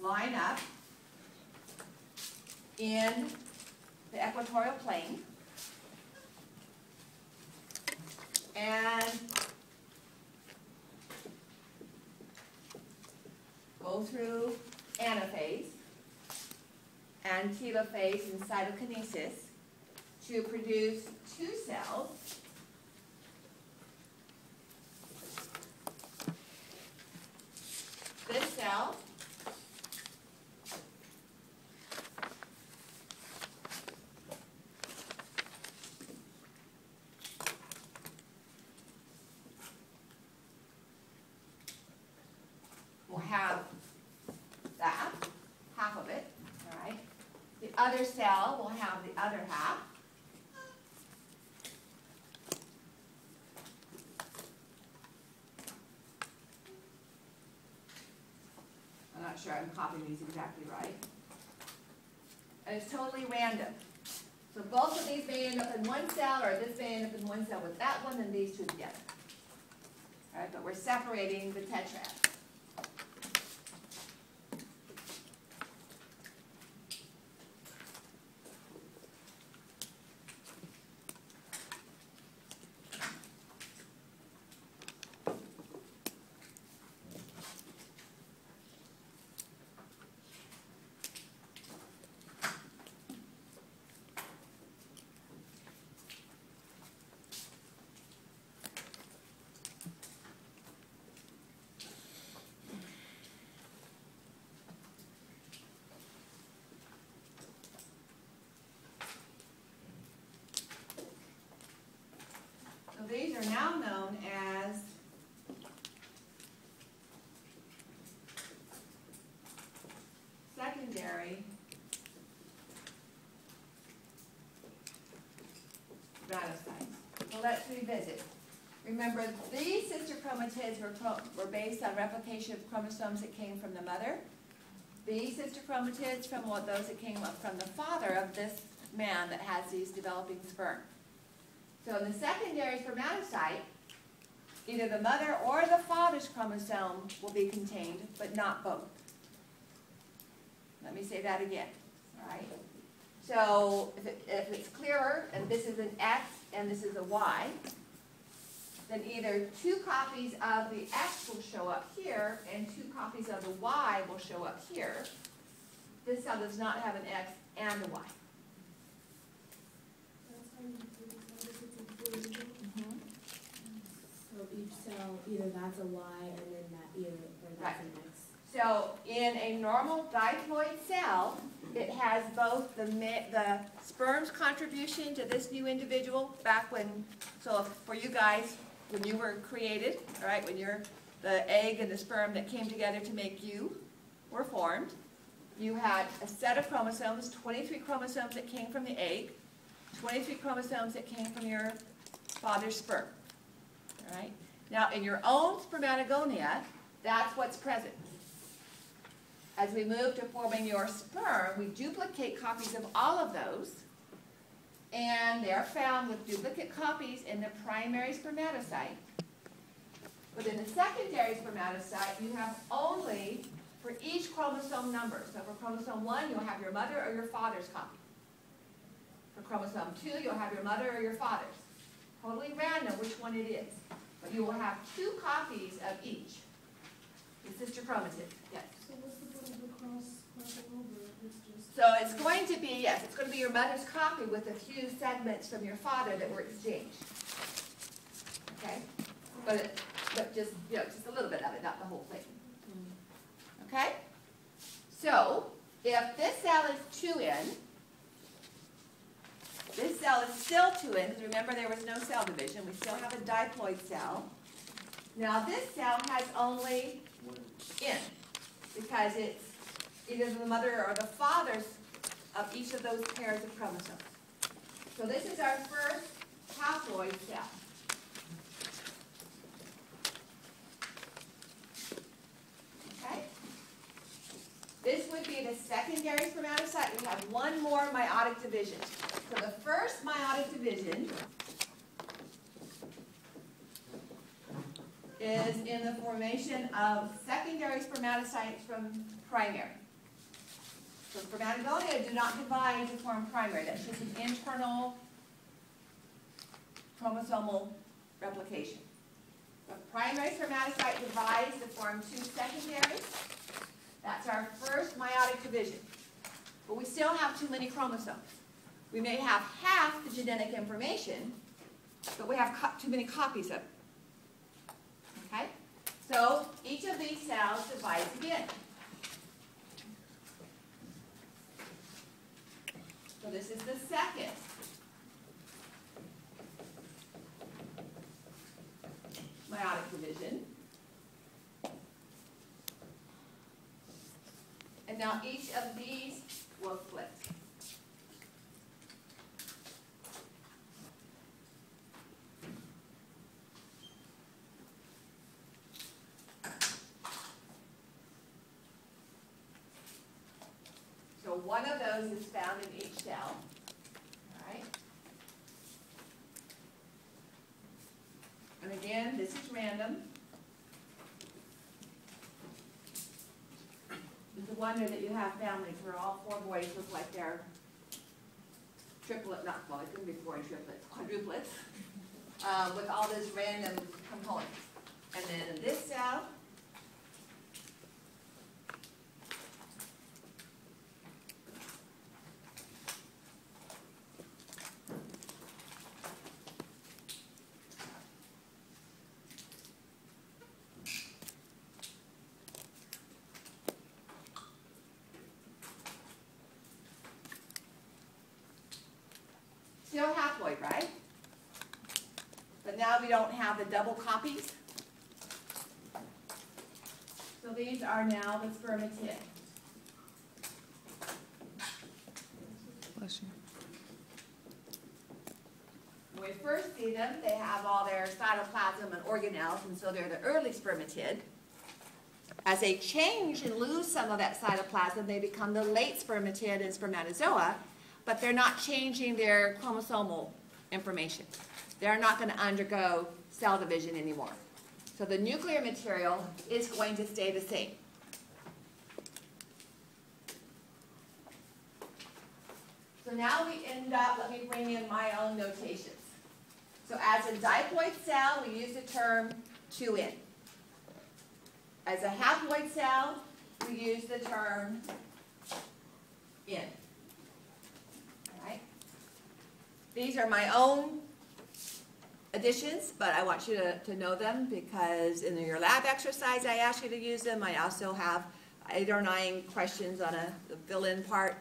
line up in the equatorial plane and go through anaphase and telophase and cytokinesis to produce two cells. This cell will have that, half of it, all right? The other cell will have the other half. I'm not sure I'm copying these exactly right. And it's totally random. So both of these may end up in one cell, or this may end up in one cell with that one and these two together. All right, but we're separating the tetrad. These are now known as secondary spermatocytes. So let's revisit. Remember, these sister chromatids were based on replication of chromosomes that came from the mother. These sister chromatids from those that came up from the father of this man that has these developing sperm. So in the secondary spermatocyte, either the mother or the father's chromosome will be contained, but not both. Let me say that again. All right. So if it's clearer, and this is an X and this is a Y, then either two copies of the X will show up here and two copies of the Y will show up here. This cell does not have an X and a Y. So each cell, either that's a Y and then that either, or that's an X. So in a normal diploid cell, it has both the sperm's contribution to this new individual back when, so for you guys, when you were created, all right, when the egg and the sperm that came together to make you were formed, you had a set of chromosomes, 23 chromosomes that came from the egg, 23 chromosomes that came from your father's sperm. All right? Now, in your own spermatogonia, that's what's present. As we move to forming your sperm, we duplicate copies of all of those, and they're found with duplicate copies in the primary spermatocyte. But in the secondary spermatocyte, you have only for each chromosome number. So for chromosome 1, you'll have your mother or your father's copy. For chromosome 2, you'll have your mother or your father's. Totally random which one it is. But you will have two copies of each. The sister chromatid. Yes? So what's the point of the crossing over? It's just... So it's going to be, yes, it's going to be your mother's copy with a few segments from your father that were exchanged. Okay? But just, just a little bit of it, not the whole thing. Okay? So, if this cell is 2N, this cell is still 2N, because remember there was no cell division. We still have a diploid cell. Now this cell has only N, because it's either the mother or the father's of each of those pairs of chromosomes. So this is our first haploid cell. Okay? This would be the secondary spermatocyte. We have one more meiotic division. So the first meiotic division is in the formation of secondary spermatocytes from primary. So spermatogonia do not divide to form primary. That's just an internal chromosomal replication. The primary spermatocyte divides to form two secondaries. That's our first meiotic division. But we still have too many chromosomes. We may have half the genetic information, but we have too many copies of it. Okay? So each of these cells divides again. So this is the second meiotic division. And now each of these will split. So one of those is found in each cell. All right? And again, this is random. It's a wonder that you have families where all four boys look like they're triplet, not, well, it couldn't be four triplets, quadruplets, with all this random components. And then in this cell, still haploid, right? But now we don't have the double copies. So these are now the spermatid. Bless you. When we first see them, they have all their cytoplasm and organelles, and so they're the early spermatid. As they change and lose some of that cytoplasm, they become the late spermatid and spermatozoa, but they're not changing their chromosomal information. They're not going to undergo cell division anymore. So the nuclear material is going to stay the same. So now we end up, let me bring in my own notations. So as a diploid cell, we use the term 2N. As a haploid cell, we use the term N. These are my own additions, but I want you to know them because in your lab exercise I ask you to use them. I also have 8 or 9 questions on the fill-in part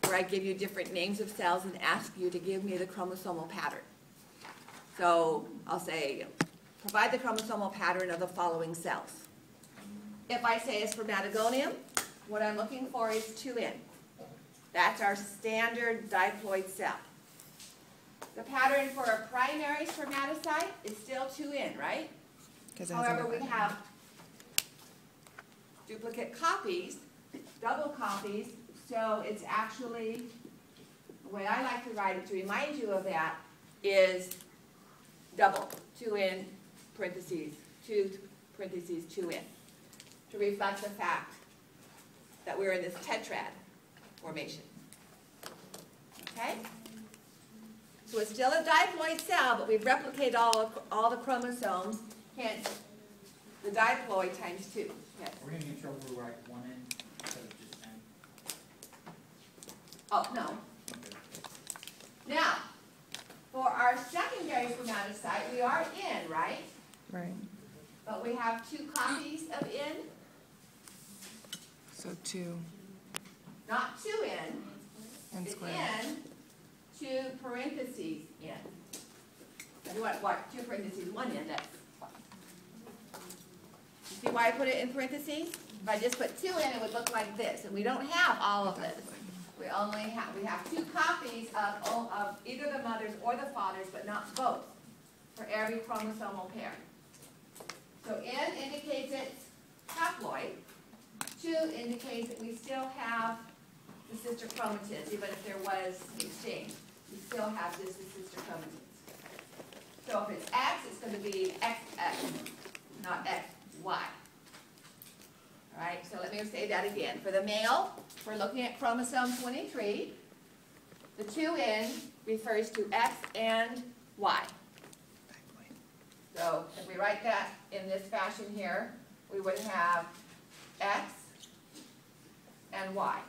where I give you different names of cells and ask you to give me the chromosomal pattern. So I'll say, provide the chromosomal pattern of the following cells. If I say a spermatogonium, what I'm looking for is 2N. That's our standard diploid cell. The pattern for a primary spermatocyte is still 2N, right? However, we have duplicate copies, double copies, so it's actually, the way I like to write it to remind you of that is double, 2N parentheses, 2 parentheses 2N, to reflect the fact that we're in this tetrad formation. Okay? So it's still a diploid cell, but we've replicated all the chromosomes, hence the diploid times 2. Yes. We're going to get in trouble for like 1N instead of just N. Oh, no. Okay. Now, for our secondary spermatocyte, we are N, right? Right. But we have 2 copies of N, So 2 not 2N. N It's squared. N, 2 parentheses N. If you want 2 parentheses 1 N, that's fine. You see why I put it in parentheses? If I just put 2 in, it would look like this, and we don't have all of this. We have 2 copies of either the mothers or the fathers, but not both, for every chromosomal pair. So N indicates it's haploid. 2 indicates that we still have the sister chromatids, even if there was exchange. We still have this as sister chromatids. So if it's X, it's going to be XX, not XY. All right, so let me say that again. For the male, we're looking at chromosome 23. The 2N refers to X and Y. So if we write that in this fashion here, we would have X and Y.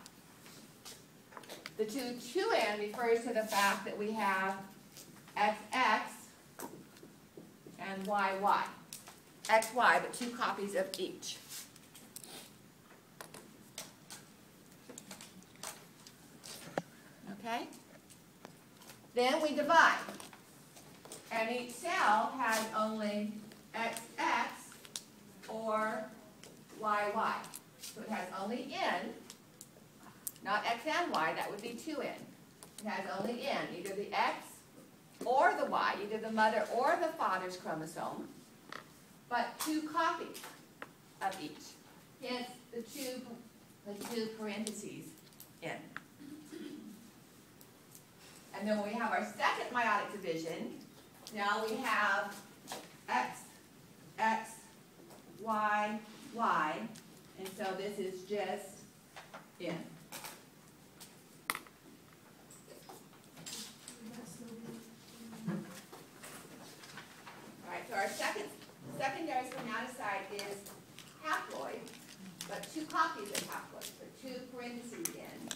The 2N refers to the fact that we have XX and YY. XY, but 2 copies of each. Okay? Then we divide. And each cell has only XX or YY. So it has only N, not X and Y, that would be 2N. It has only N, either the X or the Y, either the mother or the father's chromosome, but 2 copies of each. Hence the two parentheses N. And then when we have our second meiotic division, now we have X, X, Y, Y, and so this is just N. All right, so our secondary spermatocyte is haploid, but 2 copies of haploid, so 2 parentheses in.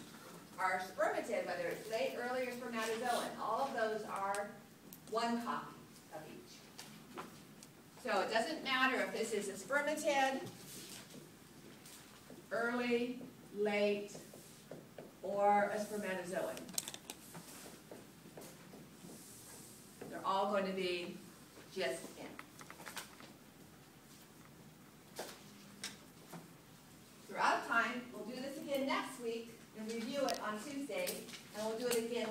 Our spermatid, whether it's late, early, or spermatozoan, all of those are 1 copy of each. So it doesn't matter if this is a spermatid, early, late, or a spermatozoan. They're all going to be just N. We're out of time. We'll do this again next week and review it on Tuesday, and we'll do it again